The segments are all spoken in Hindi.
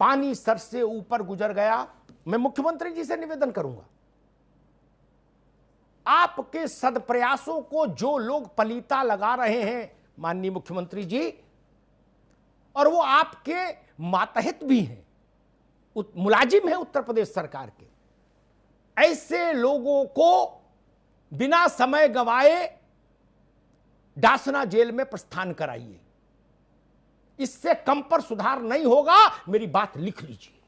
पानी सर से ऊपर गुजर गया। मैं मुख्यमंत्री जी से निवेदन करूंगा, आपके सदप्रयासों को जो लोग पलीता लगा रहे हैं माननीय मुख्यमंत्री जी, और वो आपके मातहत भी हैं, मुलाजिम हैं उत्तर प्रदेश सरकार के, ऐसे लोगों को बिना समय गंवाए डासना जेल में प्रस्थान कराइए। इससे कम पर सुधार नहीं होगा, मेरी बात लिख लीजिए।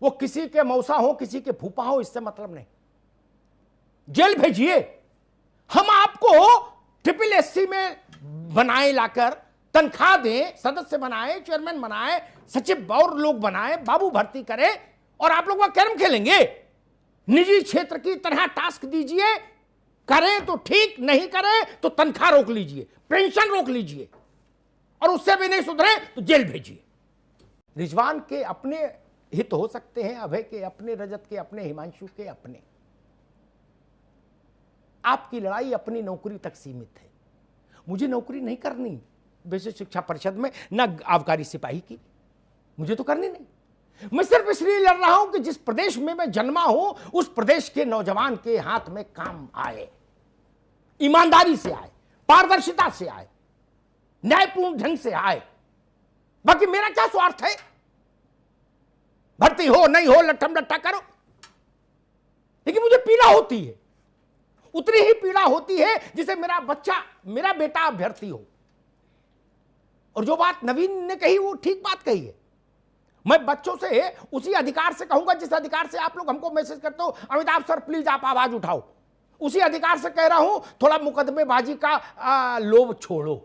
वो किसी के मौसा हो, किसी के फूफा हो, इससे मतलब नहीं, जेल भेजिए। हम आपको SSS में बनाए, लाकर तनख्वाह दें, सदस्य बनाए, चेयरमैन बनाए, सचिव और लोग बनाए, बाबू भर्ती करें, और आप लोग वहां कैरम खेलेंगे। निजी क्षेत्र की तरह टास्क दीजिए, करें तो ठीक, नहीं करें तो तनख्वाह रोक लीजिए, पेंशन रोक लीजिए, और उससे भी नहीं सुधरे तो जेल भेजिए। रिजवान के अपने हित हो सकते हैं, अभय के अपने, रजत के अपने, हिमांशु के अपने। आपकी लड़ाई अपनी नौकरी तक सीमित है। मुझे नौकरी नहीं करनी बेसिक शिक्षा परिषद में, ना आबकारी सिपाही की, मुझे तो करनी नहीं। मैं सिर्फ इसलिए लड़ रहा हूं कि जिस प्रदेश में मैं जन्मा हूं, उस प्रदेश के नौजवान के हाथ में काम आए, ईमानदारी से आए, पारदर्शिता से आए, न्यायपूर्ण ढंग से आए। बाकी मेरा क्या स्वार्थ है? भर्ती हो नहीं हो, लट्ठम लट्ठा करो, लेकिन मुझे पीड़ा होती है, उतनी ही पीड़ा होती है जिसे मेरा बच्चा, मेरा बेटा अभ्यर्थी हो। और जो बात नवीन ने कही वो ठीक बात कही है। मैं बच्चों से उसी अधिकार से कहूंगा जिस अधिकार से आप लोग हमको मैसेज करते हो, अमिताभ सर प्लीज आप आवाज उठाओ, उसी अधिकार से कह रहा हूं, थोड़ा मुकदमेबाजी का लोभ छोड़ो।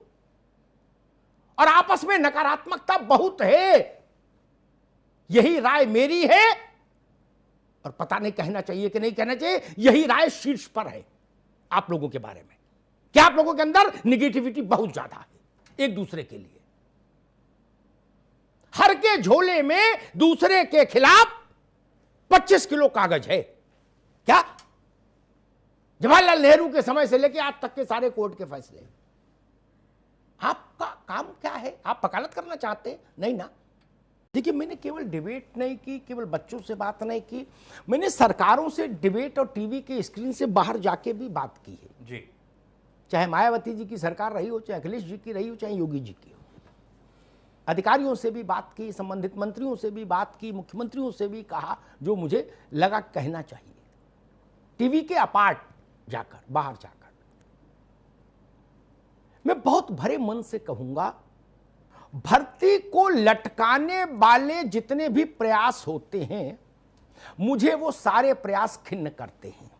और आपस में नकारात्मकता बहुत है, यही राय मेरी है, और पता नहीं कहना चाहिए कि नहीं कहना चाहिए, यही राय शीर्ष पर है आप लोगों के बारे में, कि आप लोगों के अंदर निगेटिविटी बहुत ज्यादा है एक दूसरे के लिए। हर के झोले में दूसरे के खिलाफ 25 किलो कागज है। क्या जवाहरलाल नेहरू के समय से लेकर आज तक के सारे कोर्ट के फैसले, आपका काम क्या है? आप वकालत करना चाहते हैं? नहीं ना। देखिए, मैंने केवल डिबेट नहीं की, केवल बच्चों से बात नहीं की, मैंने सरकारों से डिबेट और टीवी के स्क्रीन से बाहर जाके भी बात की है जी। चाहे मायावती जी की सरकार रही हो, चाहे अखिलेश जी की रही हो, चाहे योगी जी की हो। अधिकारियों से भी बात की, संबंधित मंत्रियों से भी बात की, मुख्यमंत्रियों से भी कहा जो मुझे लगा कहना चाहिए, टीवी के अपार्ट जाकर, बाहर जाकर। मैं बहुत भरे मन से कहूंगा, भर्ती को लटकाने वाले जितने भी प्रयास होते हैं, मुझे वो सारे प्रयास खिन्न करते हैं।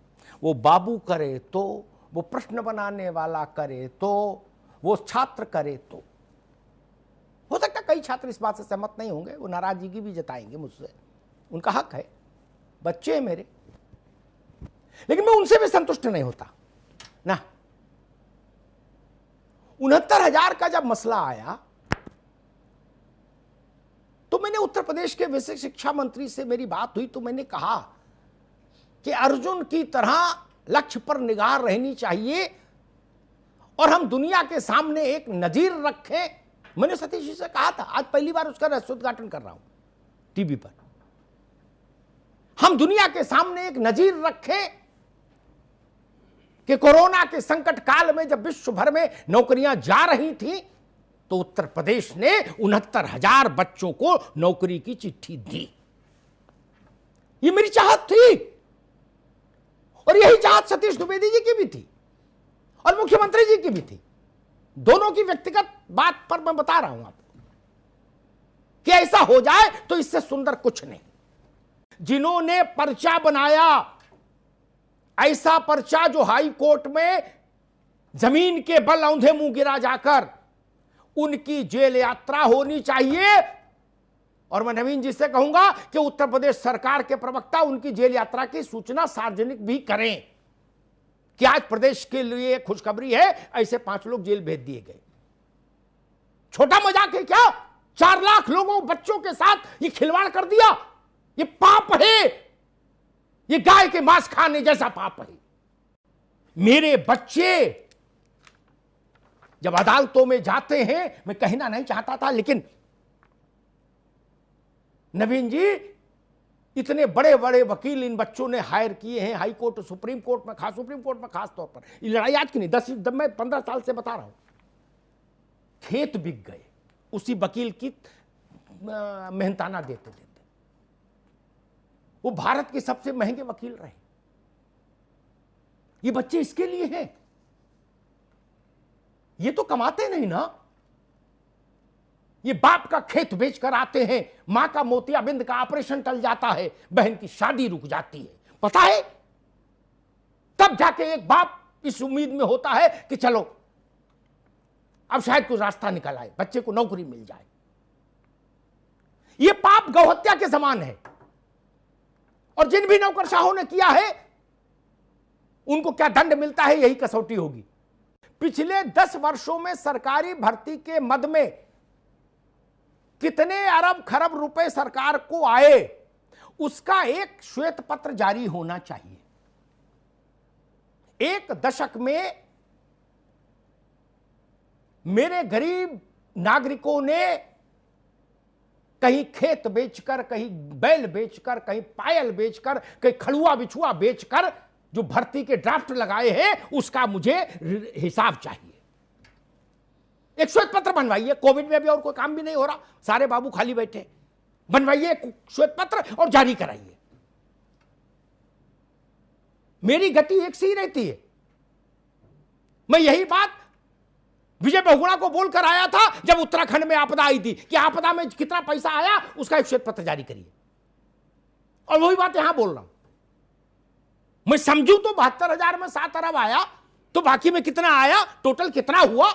वो बाबू करे तो, वो प्रश्न बनाने वाला करे तो, वो छात्र करे तो। हो सकता है कई छात्र इस बात से सहमत नहीं होंगे, वो नाराजगी भी जताएंगे मुझसे, उनका हक है, बच्चे हैं मेरे, लेकिन मैं उनसे भी संतुष्ट नहीं होता ना। 69,000 का जब मसला आया तो मैंने उत्तर प्रदेश के बेसिक शिक्षा मंत्री से मेरी बात हुई, तो मैंने कहा कि अर्जुन की तरह लक्ष्य पर निगाह रहनी चाहिए और हम दुनिया के सामने एक नजीर रखें। मैंने सतीश जी से कहा था, आज पहली बार उसका रहस्योद्घाटन कर रहा हूं टीवी पर। हम दुनिया के सामने एक नजीर रखें कि कोरोना के संकट काल में जब विश्व भर में नौकरियां जा रही थी, तो उत्तर प्रदेश ने 69,000 बच्चों को नौकरी की चिट्ठी दी। ये मेरी चाहत थी, और यही चाहत सतीश द्विवेदी जी की भी थी और मुख्यमंत्री जी की भी थी। दोनों की व्यक्तिगत बात पर मैं बता रहा हूं आपको कि ऐसा हो जाए तो इससे सुंदर कुछ नहीं। जिन्होंने पर्चा बनाया, ऐसा पर्चा जो हाई कोर्ट में जमीन के बल औंधे मुंह गिरा जाकर, उनकी जेल यात्रा होनी चाहिए। और मैं नवीन जी से कहूंगा कि उत्तर प्रदेश सरकार के प्रवक्ता उनकी जेल यात्रा की सूचना सार्वजनिक भी करें कि आज प्रदेश के लिए खुशखबरी है, ऐसे 5 लोग जेल भेज दिए गए। छोटा मजाक है क्या? 4 लाख लोगों, बच्चों के साथ ये खिलवाड़ कर दिया। ये पाप है, ये गाय के मांस खाने जैसा पाप है। मेरे बच्चे जब अदालतों में जाते हैं, मैं कहना नहीं चाहता था, लेकिन नवीन जी, इतने बड़े बड़े वकील इन बच्चों ने हायर किए हैं, हाई कोर्ट, सुप्रीम कोर्ट में खास तौर पर। ये लड़ाई आज की नहीं, 15 साल से बता रहा हूं। खेत बिक गए उसी वकील की मेहनताना देते देते। वो भारत के सबसे महंगे वकील रहे। ये बच्चे इसके लिए हैं, ये तो कमाते नहीं ना। ये बाप का खेत बेचकर आते हैं, मां का मोतियाबिंद का ऑपरेशन टल जाता है, बहन की शादी रुक जाती है, पता है। तब जाके एक बाप इस उम्मीद में होता है कि चलो अब शायद कुछ रास्ता निकल आए, बच्चे को नौकरी मिल जाए। यह पाप गौहत्या के समान है। और जिन भी नौकरशाहों ने किया है उनको क्या दंड मिलता है, यही कसौटी होगी। पिछले 10 वर्षों में सरकारी भर्ती के मद में कितने अरब खरब रुपए सरकार को आए, उसका एक श्वेत पत्र जारी होना चाहिए। एक दशक में मेरे गरीब नागरिकों ने कहीं खेत बेचकर, कहीं बैल बेचकर, कहीं पायल बेचकर, कहीं खड़ुआ बिछुआ बेचकर जो भर्ती के ड्राफ्ट लगाए हैं, उसका मुझे हिसाब चाहिए। एक श्वेत पत्र बनवाइए। कोविड में भी और कोई काम भी नहीं हो रहा, सारे बाबू खाली बैठे, बनवाइए श्वेत पत्र और जारी कराइए। मेरी गति एक सी ही रहती है। मैं यही बात विजय बहुगुणा को बोलकर आया था जब उत्तराखंड में आपदा आई थी कि आपदा में कितना पैसा आया उसका एक श्वेत पत्र जारी करिए। और वही बात यहां बोल रहा हूं। मैं समझू तो 72,000 में 7 अरब आया, तो बाकी में कितना आया, टोटल कितना हुआ,